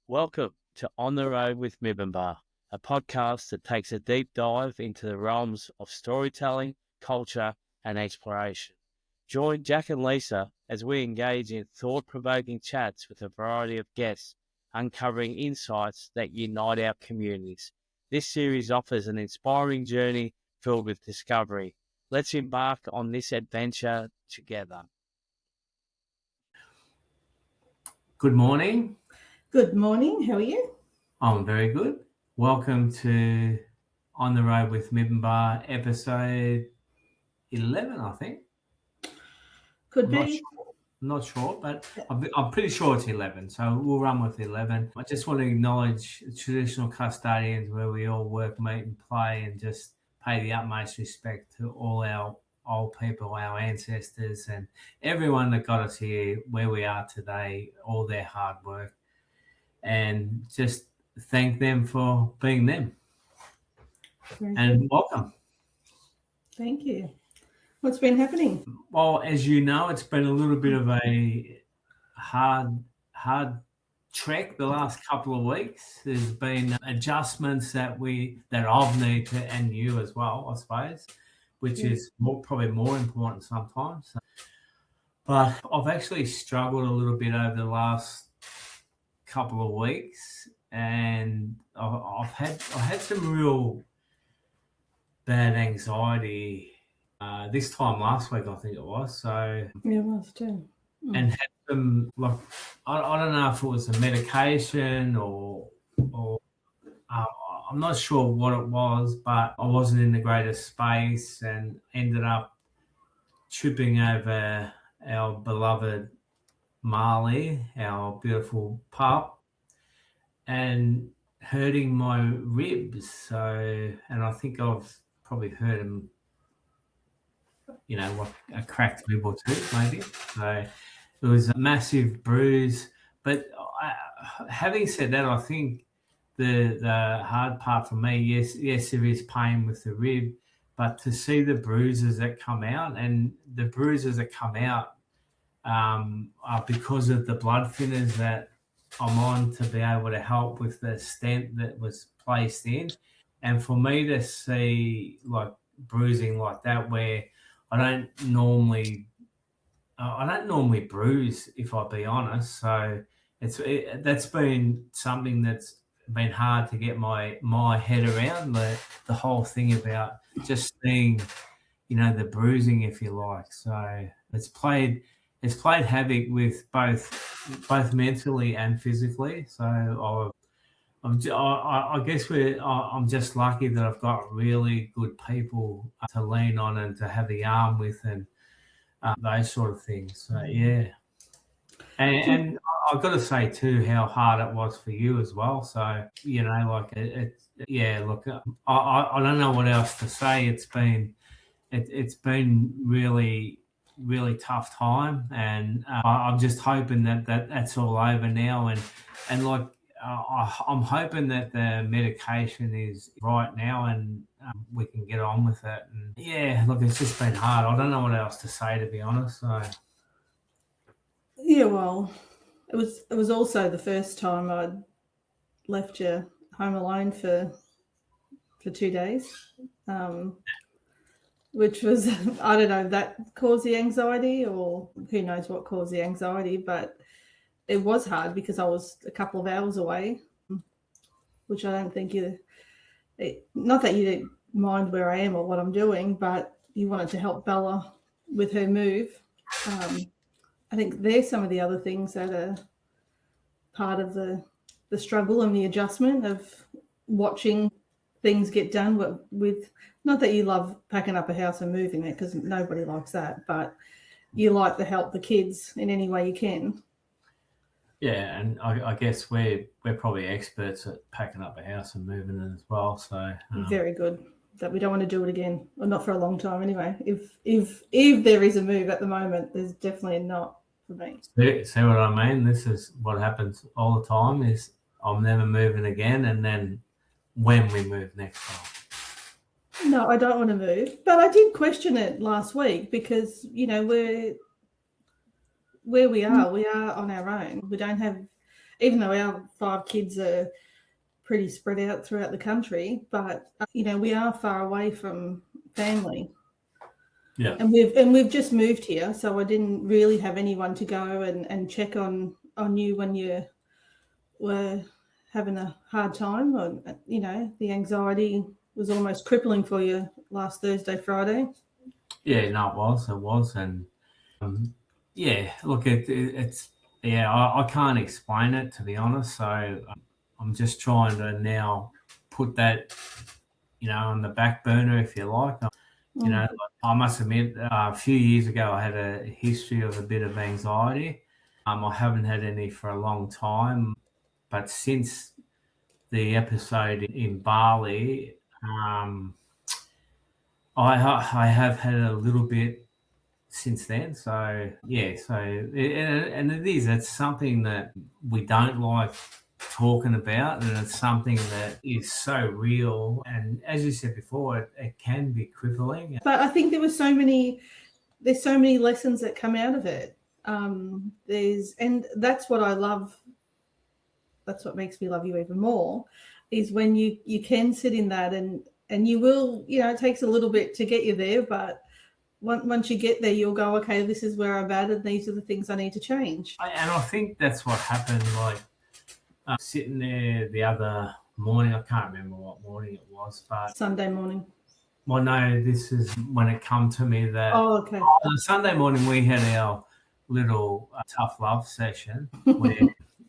Welcome to On the Road with Mibbenbar, a podcast that takes a deep dive into the realms of storytelling, culture, and exploration. Join Jack and Lisa as we engage in thought-provoking chats with a variety of guests, uncovering insights that unite our communities. This series offers an inspiring journey filled with discovery. Let's embark on this adventure together. Good morning. Good morning. How are you? I'm very good. Welcome to On the Road with Mibbenbar, episode 11, I think. Could be. Not sure, but I'm pretty sure it's 11, so we'll run with 11. I just want to acknowledge the traditional custodians where we all work, meet and play, and just pay the utmost respect to all our old people, our ancestors, and everyone that got us here where we are today, all their hard work. And just thank them for being them. And welcome. Thank you. What's been happening? Well, as you know, it's been a little bit of a hard trek the last couple of weeks. There's been adjustments that I've needed to, and you as well, I suppose, which is probably more important sometimes. But I've actually struggled a little bit over the last couple of weeks, and I've had some real bad anxiety this time last week, I think it was. So yeah, it was too. And had some, like, I don't know if it was a medication or I'm not sure what it was, but I wasn't in the greatest space and ended up tripping over our beloved Marley, our beautiful pup, and hurting my ribs. So, and I think I've probably hurt him, like a cracked rib or two, maybe. So it was a massive bruise. But having said that, I think the hard part for me, yes, there is pain with the rib, but to see the bruises that come out, and the bruises that come out are because of the blood thinners that I'm on to be able to help with the stent that was placed in. And for me to see like bruising like that, where I don't normally bruise, if I be honest. So that's been something that's been hard to get my head around, the whole thing about just seeing, the bruising, if you like. So it's played havoc with both mentally and physically. So I guess I'm just lucky that I've got really good people to lean on and to have the arm with, and those sort of things. So yeah, and I've got to say too how hard it was for you as well. So like look, I don't know what else to say. It's been really tough time, and I'm just hoping that's all over now, and like I'm hoping that the medication is right now, and we can get on with it. And yeah, look, it's just been hard. I don't know what else to say, to be honest. So yeah, well, it was also the first time I'd left you home alone for 2 days. Which was, I don't know, if that caused the anxiety, or who knows what caused the anxiety, but it was hard because I was a couple of hours away, which I don't think not that you didn't mind where I am or what I'm doing, but you wanted to help Bella with her move. I think there's some of the other things that are part of the struggle and the adjustment of watching things get done with, not that you love packing up a house and moving it, because nobody likes that, but you like to help the kids in any way you can. Yeah, and I guess we're probably experts at packing up a house and moving it as well. So very good. That we don't want to do it again, or not for a long time anyway. If there is a move at the moment, there's definitely not for me. See what I mean? This is what happens all the time. Is I'm never moving again, and then when we move next time. No, I don't want to move, but I did question it last week because where we are on our own. We don't have even though our 5 kids are pretty spread out throughout the country, but we are far away from family. Yeah. And we've just moved here, so I didn't really have anyone to go and check on you when you were having a hard time, or the anxiety was almost crippling for you last Thursday, Friday. Yeah, no, it was, and yeah, look, it's I can't explain it, to be honest. So I'm just trying to now put that, on the back burner, if you like. I must admit, a few years ago, I had a history of a bit of anxiety. I haven't had any for a long time, but since the episode in Bali, I have had a little bit since then. So yeah, it's something that we don't like talking about, and it's something that is so real, and as you said before, it can be crippling. But I think there's so many lessons that come out of it. And that's what I love. That's what makes me love you even more, is when you can sit in that, and you will, it takes a little bit to get you there, but once you get there, you'll go, okay, this is where I'm at, and these are the things I need to change. And I think that's what happened. Like sitting there the other morning, I can't remember what morning it was, but Sunday morning. Well, no, this is when it come to me that okay. On Sunday morning we had our little tough love session. Where,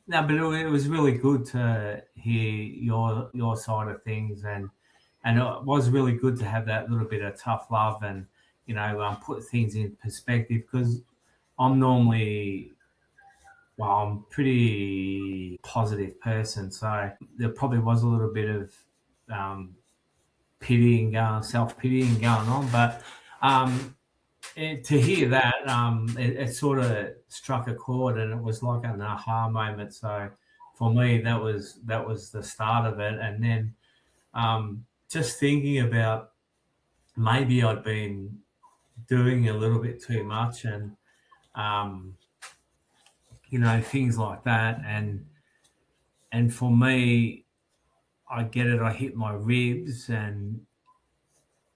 no, but it was really good to hear your side of things, and it was really good to have that little bit of tough love, and put things in perspective, because I'm normally, I'm a pretty positive person, so there probably was a little bit of self-pitying going on, but to hear that, it sort of struck a chord, and it was like an aha moment. So for me, that was the start of it, and then just thinking about maybe I'd been doing a little bit too much, and things like that, and for me, I get it. I hit my ribs, and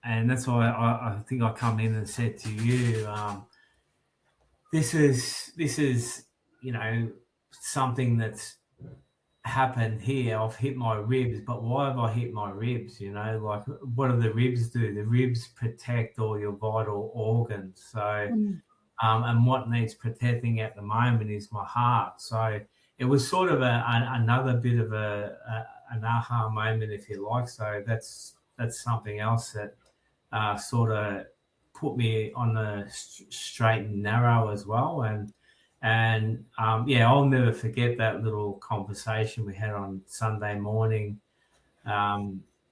that's why I think I come in and said to you, this is something that's happened here. I've hit my ribs, but why have I hit my ribs? Like, what do the ribs do? The ribs protect all your vital organs. So, and what needs protecting at the moment is my heart. So it was sort of another bit of an aha moment, if you like. So that's something else that sort of put me on the straight and narrow as well. And I'll never forget that little conversation we had on Sunday morning.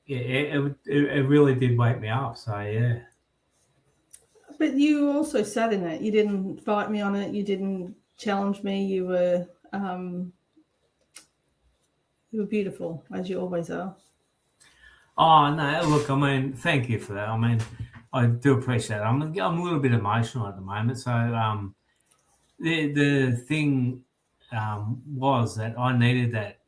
It really did wake me up. So yeah. But you also sat in it. You didn't fight me on it. You didn't challenge me. You were beautiful, as you always are. Oh no! Look, I mean, thank you for that. I mean, I do appreciate it. I'm a little bit emotional at the moment. So the thing was that I needed that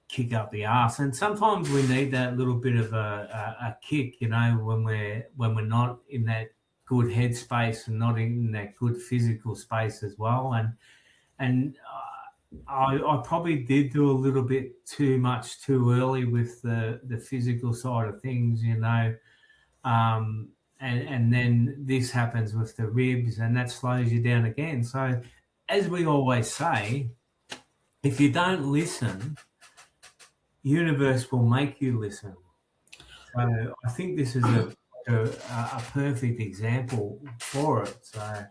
kick up the arse, and sometimes we need that little bit of a kick, when we're not in that good headspace and not in that good physical space as well, and I probably did do a little bit too much too early with the physical side of things, and then this happens with the ribs, and that slows you down again. So, as we always say, if you don't listen, universe will make you listen. So I think this is a perfect example for it. So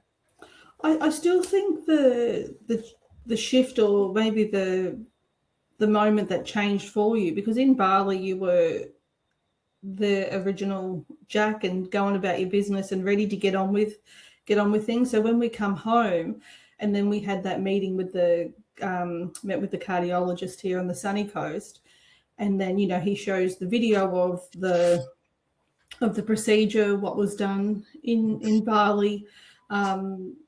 I still think the shift, or maybe the moment that changed for you, because in Bali you were the original Jack and going about your business and ready to get on with things. So when we come home, and then we had that meeting with met with the cardiologist here on the sunny coast, and then he shows the video of the procedure, what was done in Bali.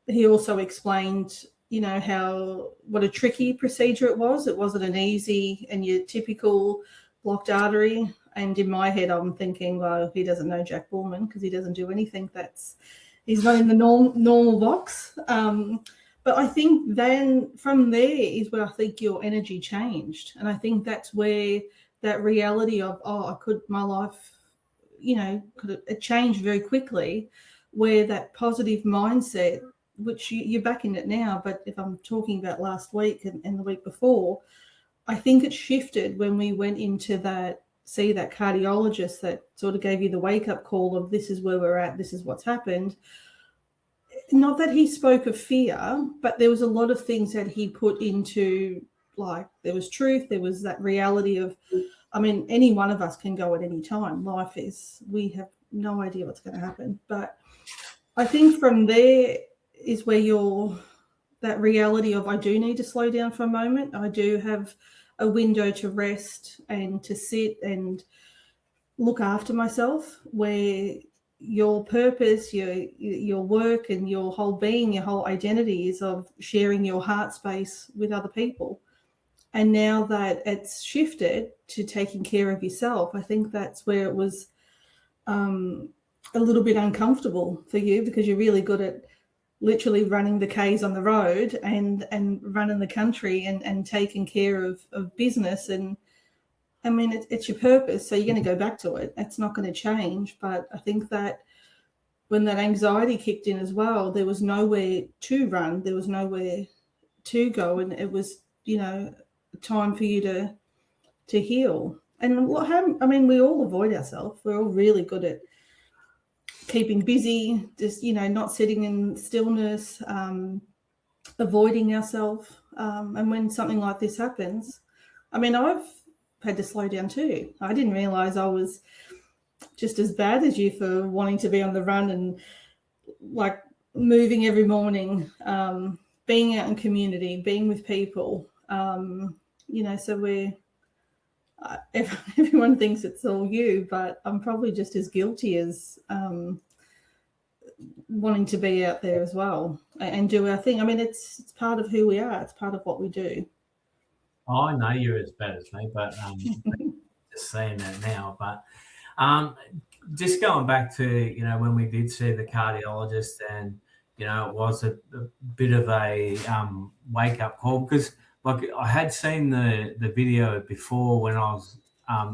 He also explained what a tricky procedure it was. It wasn't an easy and your typical blocked artery. And in my head, I'm thinking, well, he doesn't know Jack Bullman because he doesn't do anything he's not in the normal box. But I think then from there is where I think your energy changed. And I think that's where that reality of, my life, it changed very quickly, where that positive mindset, which you're back in it now, but if I'm talking about last week and the week before, I think it shifted when we went into that cardiologist that sort of gave you the wake-up call of this is where we're at, this is what's happened. Not that he spoke of fear, but there was a lot of things that he put into, like, there was truth, there was that reality of, any one of us can go at any time. We have no idea what's going to happen. But I think from there is where that reality of, I do need to slow down for a moment. I do have a window to rest and to sit and look after myself, where your purpose, your work and your whole being, your whole identity is of sharing your heart space with other people. And now that it's shifted to taking care of yourself, I think that's where it was a little bit uncomfortable for you, because you're really good at literally running the Ks on the road and running the country and taking care of business. And it's your purpose, so you're going to go back to it. It's not going to change. But I think that when that anxiety kicked in as well, there was nowhere to run, there was nowhere to go, and it was, time for you to heal. And what happened? We all avoid ourselves. We're all really good at keeping busy, just, not sitting in stillness, avoiding ourselves. And when something like this happens, I've had to slow down too. I didn't realize I was just as bad as you for wanting to be on the run and like moving every morning, being out in community, being with people. So everyone thinks it's all you, but I'm probably just as guilty as wanting to be out there as well and do our thing. It's part of who we are. It's part of what we do. Oh, I know you're as bad as me, but just saying that now. But just going back to, when we did see the cardiologist, and, it was a bit of a wake-up call, because I had seen the video before when I was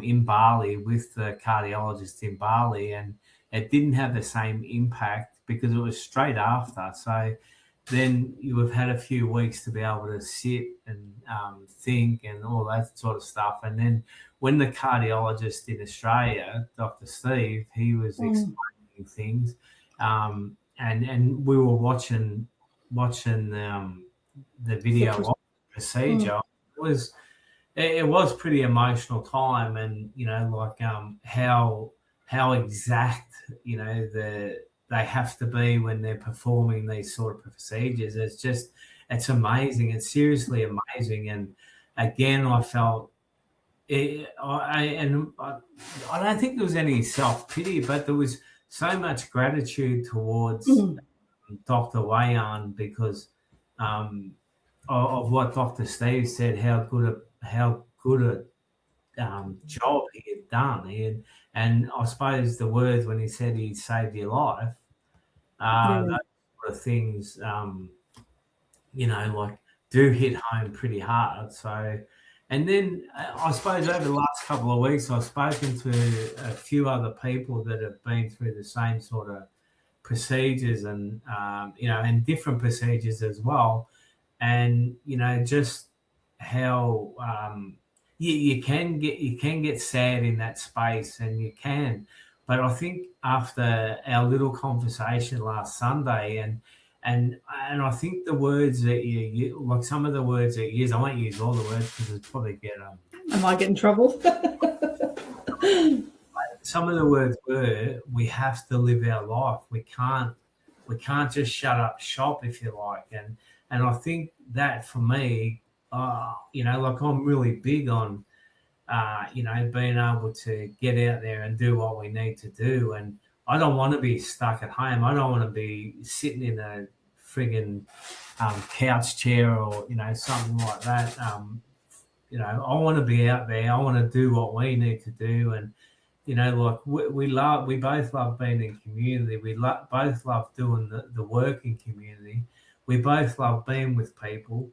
in Bali with the cardiologist in Bali, and it didn't have the same impact because it was straight after. So then you have had a few weeks to be able to sit and think and all that sort of stuff. And then when the cardiologist in Australia, Dr. Steve, he was explaining things, and we were watching the video of the procedure. It was pretty emotional time, and how exact they have to be when they're performing these sort of procedures. It's amazing. It's seriously amazing. And again, I felt I don't think there was any self-pity, but there was so much gratitude towards Dr. Wayan, because of what Dr. Steve said, how good a job he had done. And I suppose the words when he said he saved your life, those sort of things, do hit home pretty hard. So, and then I suppose over the last couple of weeks, I've spoken to a few other people that have been through the same sort of procedures, and and different procedures as well. And just how you can get sad in that space, and you can. But I think after our little conversation last Sunday, and I think the words that you like, some of the words that you use, I won't use all the words because it'll probably get I might get in trouble. Some of the words were, we have to live our life. We can't just shut up shop, if you like. And I think that for me, I'm really big on, being able to get out there and do what we need to do. And I don't want to be stuck at home. I don't want to be sitting in a friggin' couch chair or, something like that. I want to be out there. I want to do what we need to do. And, we both love being in community. We both love doing the work in community. We both love being with people.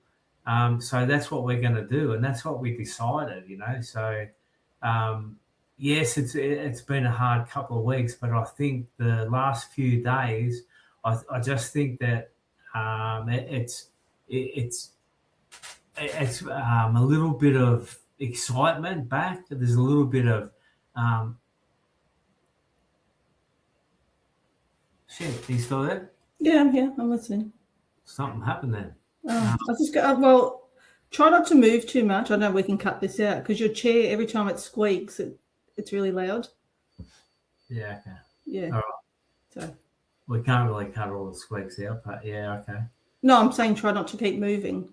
So that's what we're going to do. And that's what we decided, So, yes, it's been a hard couple of weeks, but I think the last few days, I just think that it's a little bit of excitement back. There's a little bit of shit. Are you still there? Yeah, I'm listening. Something happened then. I just go. Try not to move too much. I know we can cut this out because your chair, every time it squeaks, it's really loud. Yeah. Okay. Yeah. All right. So we can't really cut all the squeaks out, but yeah. Okay. No, I'm saying try not to keep moving.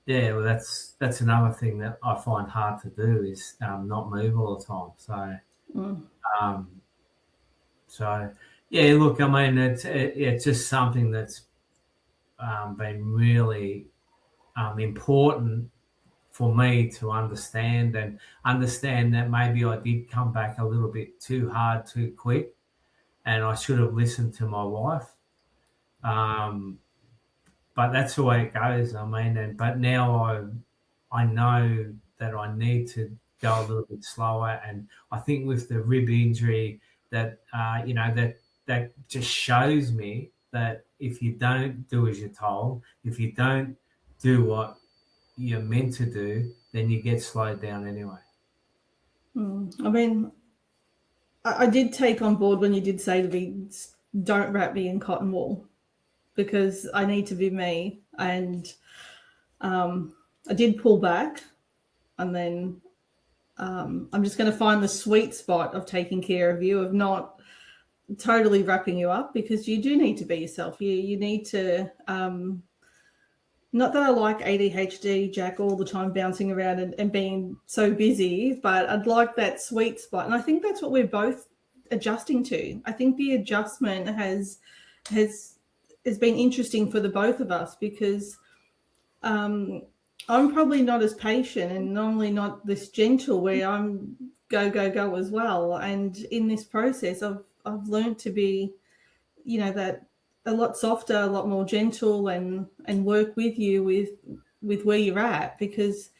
Yeah, well, that's another thing that I find hard to do is not move all the time. So, yeah. Look, I mean, it's just something that's been really important for me to understand that maybe I did come back a little bit too hard, too quick, and I should have listened to my wife. But that's the way it goes. I mean, but now I know that I need to go a little bit slower, and I think with the rib injury, that that just shows me that if you don't do as you're told, if you don't do what you're meant to do, then you get slowed down anyway. I mean, I did take on board when you did say to me, don't wrap me in cotton wool, because I need to be me. And I did pull back, and then I'm just going to find the sweet spot of taking care of you, of not totally wrapping you up, because you do need to be yourself. You need to, not that I like ADHD, Jack, all the time bouncing around and being so busy, but I'd like that sweet spot. And I think that's what we're both adjusting to. I think the adjustment has been interesting for the both of us, because I'm probably not as patient and normally not this gentle, where I'm go as well. And in this process, I've learned to be, that a lot softer, a lot more gentle, and work with you with where you're at, because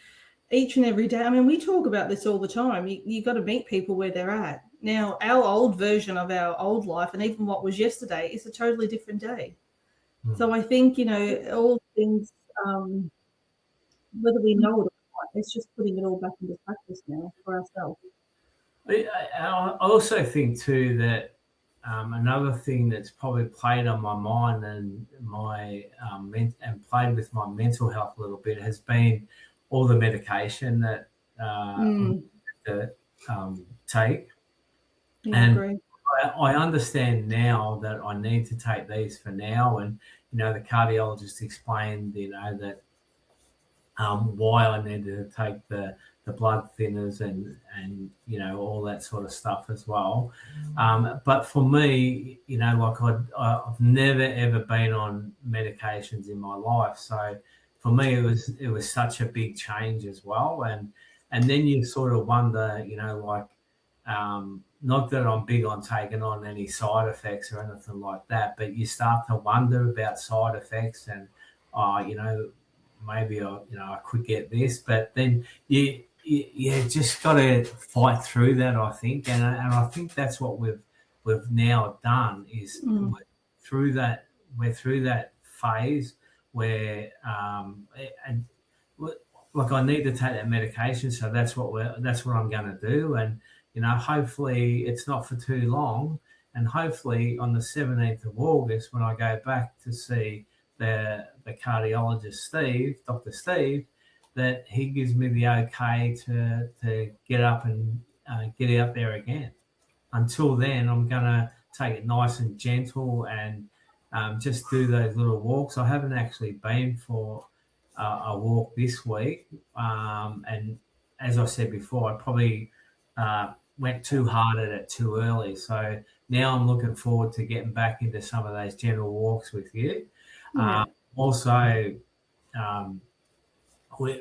each and every day, I mean, we talk about this all the time. You got to meet people where they're at. Now, our old version of our old life, and even what was yesterday, is a totally different day. So I think, all things, whether we know it or not, it's just putting it all back into practice now for ourselves. I also think too that another thing that's probably played on my mind and and played with my mental health a little bit has been all the medication that take. Yeah, and agree. I understand now that I need to take these for now, and the cardiologist explained that why I needed to take the blood thinners and all that sort of stuff as well. But for me, like I've never ever been on medications in my life, so for me it was such a big change as well. And then you sort of wonder, not that I'm big on taking on any side effects or anything like that, but you start to wonder about side effects and maybe I could get this, but then you just got to fight through that, I think, and I think that's what we've now done is we're through that phase where like I need to take that medication, so that's what I'm going to do, and hopefully it's not for too long, and hopefully on the 17th of August when I go back to see the cardiologist Dr. Steve, that he gives me the okay to get up and get out there again. Until then, I'm going to take it nice and gentle and just do those little walks. I haven't actually been for a walk this week, and as I said before, I probably went too hard at it too early. So now I'm looking forward to getting back into some of those gentle walks with you. Yeah. Also,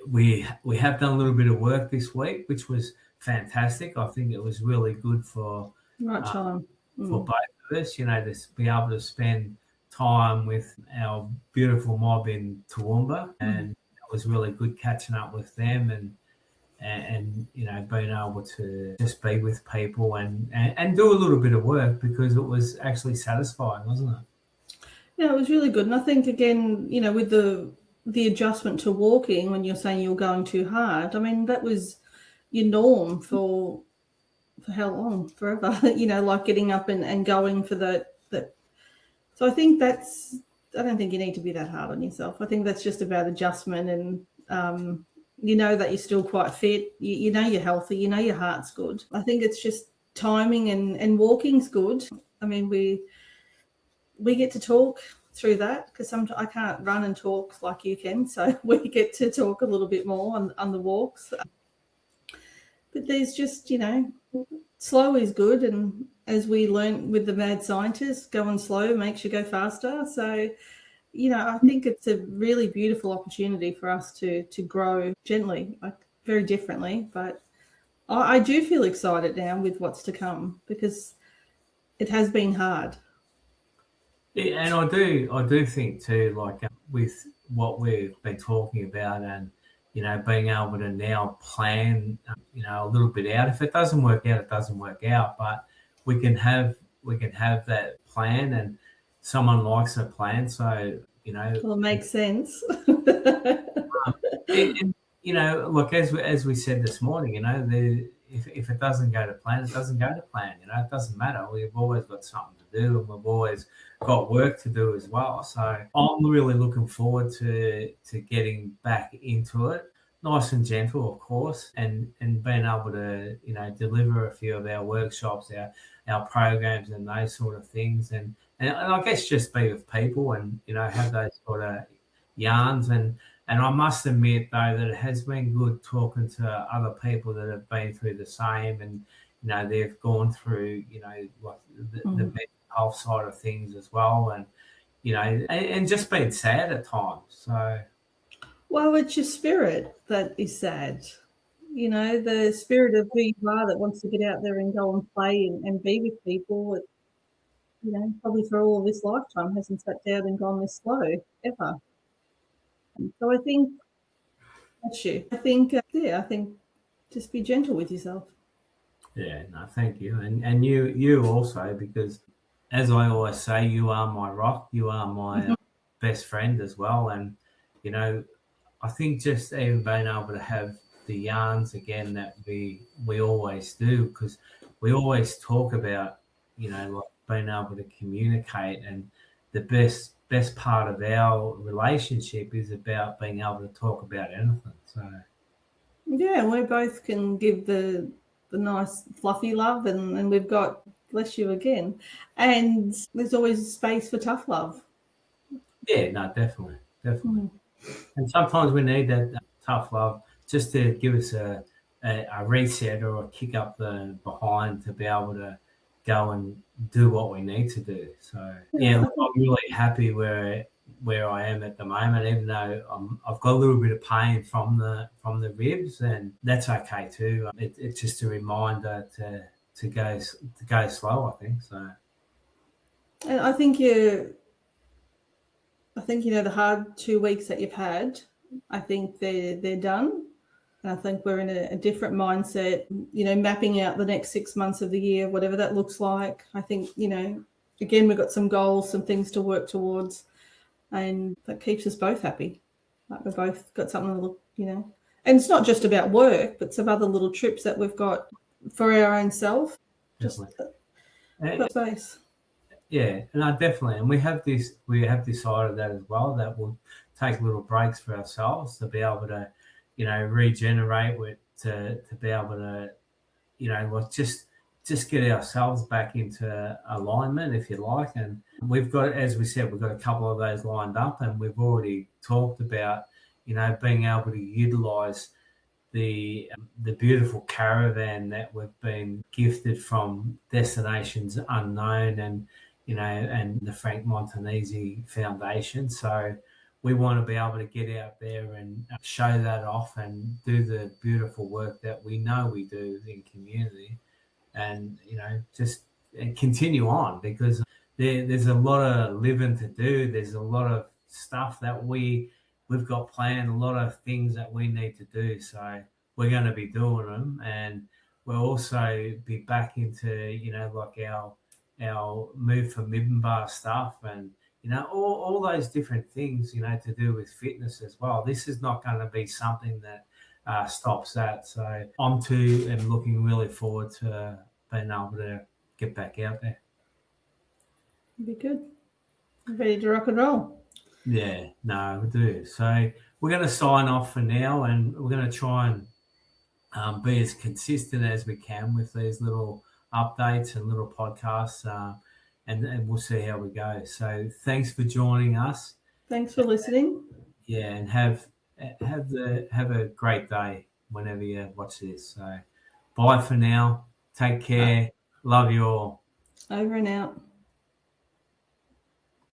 we have done a little bit of work this week, which was fantastic. I think it was really good for Right time. both of us, to be able to spend time with our beautiful mob in Toowoomba, and it was really good catching up with them and being able to just be with people and do a little bit of work, because it was actually satisfying, wasn't it? Yeah, it was really good. And I think, again, with the adjustment to walking, when you're saying you're going too hard, I mean, that was your norm for how long? Forever, like getting up and going for that. So I think I don't think you need to be that hard on yourself. I think that's just about adjustment, and that you're still quite fit. You're healthy. Your heart's good. I think it's just timing, and walking's good. I mean, we get to talk through that, because sometimes I can't run and talk like you can, so we get to talk a little bit more on the walks. But there's just, slow is good, and as we learned with the mad scientists, going slow makes you go faster. So, I think it's a really beautiful opportunity for us to grow gently, like very differently. But I do feel excited now with what's to come, because it has been hard. Yeah, and I do think too, like with what we've been talking about, and being able to now plan, a little bit out. If it doesn't work out, it doesn't work out. But we can have that plan, and someone likes a plan, so Well, it makes sense. and, look, as we said this morning, if it doesn't go to plan, it doesn't go to plan. It doesn't matter. We've always got something to do, and we've always got work to do as well. So I'm really looking forward to getting back into it, nice and gentle, of course, and being able to deliver a few of our workshops, our programs, and those sort of things, and I guess just be with people, and have those sort of yarns. And I must admit, though, that it has been good talking to other people that have been through the same, and they've gone through like the mental health side of things as well, and and just been sad at times. So, well, it's your spirit that is sad. The spirit of who you are, that wants to get out there and go and play and be with people. Probably for all of this lifetime hasn't sat down and gone this slow ever. So I think that's you. I think, I think just be gentle with yourself. yeah, no, thank you, and you also, because as I always say, you are my rock, you are my best friend as well, and I think just even being able to have the yarns again that we always do, because we always talk about like being able to communicate, and the best part of our relationship is about being able to talk about anything. So yeah, we both can give the nice fluffy love, and we've got, bless you again, and there's always space for tough love. yeah, no, definitely. And sometimes we need that tough love just to give us a reset or a kick up the behind to be able to go and do what we need to do. So yeah, look, I'm really happy where I am at the moment, even though I've got a little bit of pain from the ribs, and that's okay too. It's just a reminder to go slow, I think. So, And I think the hard 2 weeks that you've had, I think they're done. And I think we're in a different mindset, mapping out the next 6 months of the year, whatever that looks like. I think, again, we've got some goals, some things to work towards, and that keeps us both happy. Like we've both got something to look, and it's not just about work, but some other little trips that we've got for our own self. Just got space. Yeah, and definitely, and we have decided that as well, that we'll take little breaks for ourselves to be able to, regenerate to be able to, like just get ourselves back into alignment, if you like. And we've got, as we said, we've got a couple of those lined up, and we've already talked about, being able to utilise the beautiful caravan that we've been gifted from Destinations Unknown, and and the Frank Montanese Foundation. So we want to be able to get out there and show that off and do the beautiful work that we know we do in community, and just continue on, because there's a lot of living to do. There's a lot of stuff that we've got planned, a lot of things that we need to do. So we're going to be doing them, and we'll also be back into like our move for Middenbar stuff, and all those different things to do with fitness as well. This is not going to be something that stops that. So I'm too am looking really forward to being able to get back out there. Be good. Ready to rock and roll. Yeah, no, we do. So we're going to sign off for now, and we're going to try and be as consistent as we can with these little updates and little podcasts, and we'll see how we go. So thanks for joining us. Thanks for listening. Yeah, and have a great day whenever you watch this. So bye for now. Take care. Love you all. Over and out.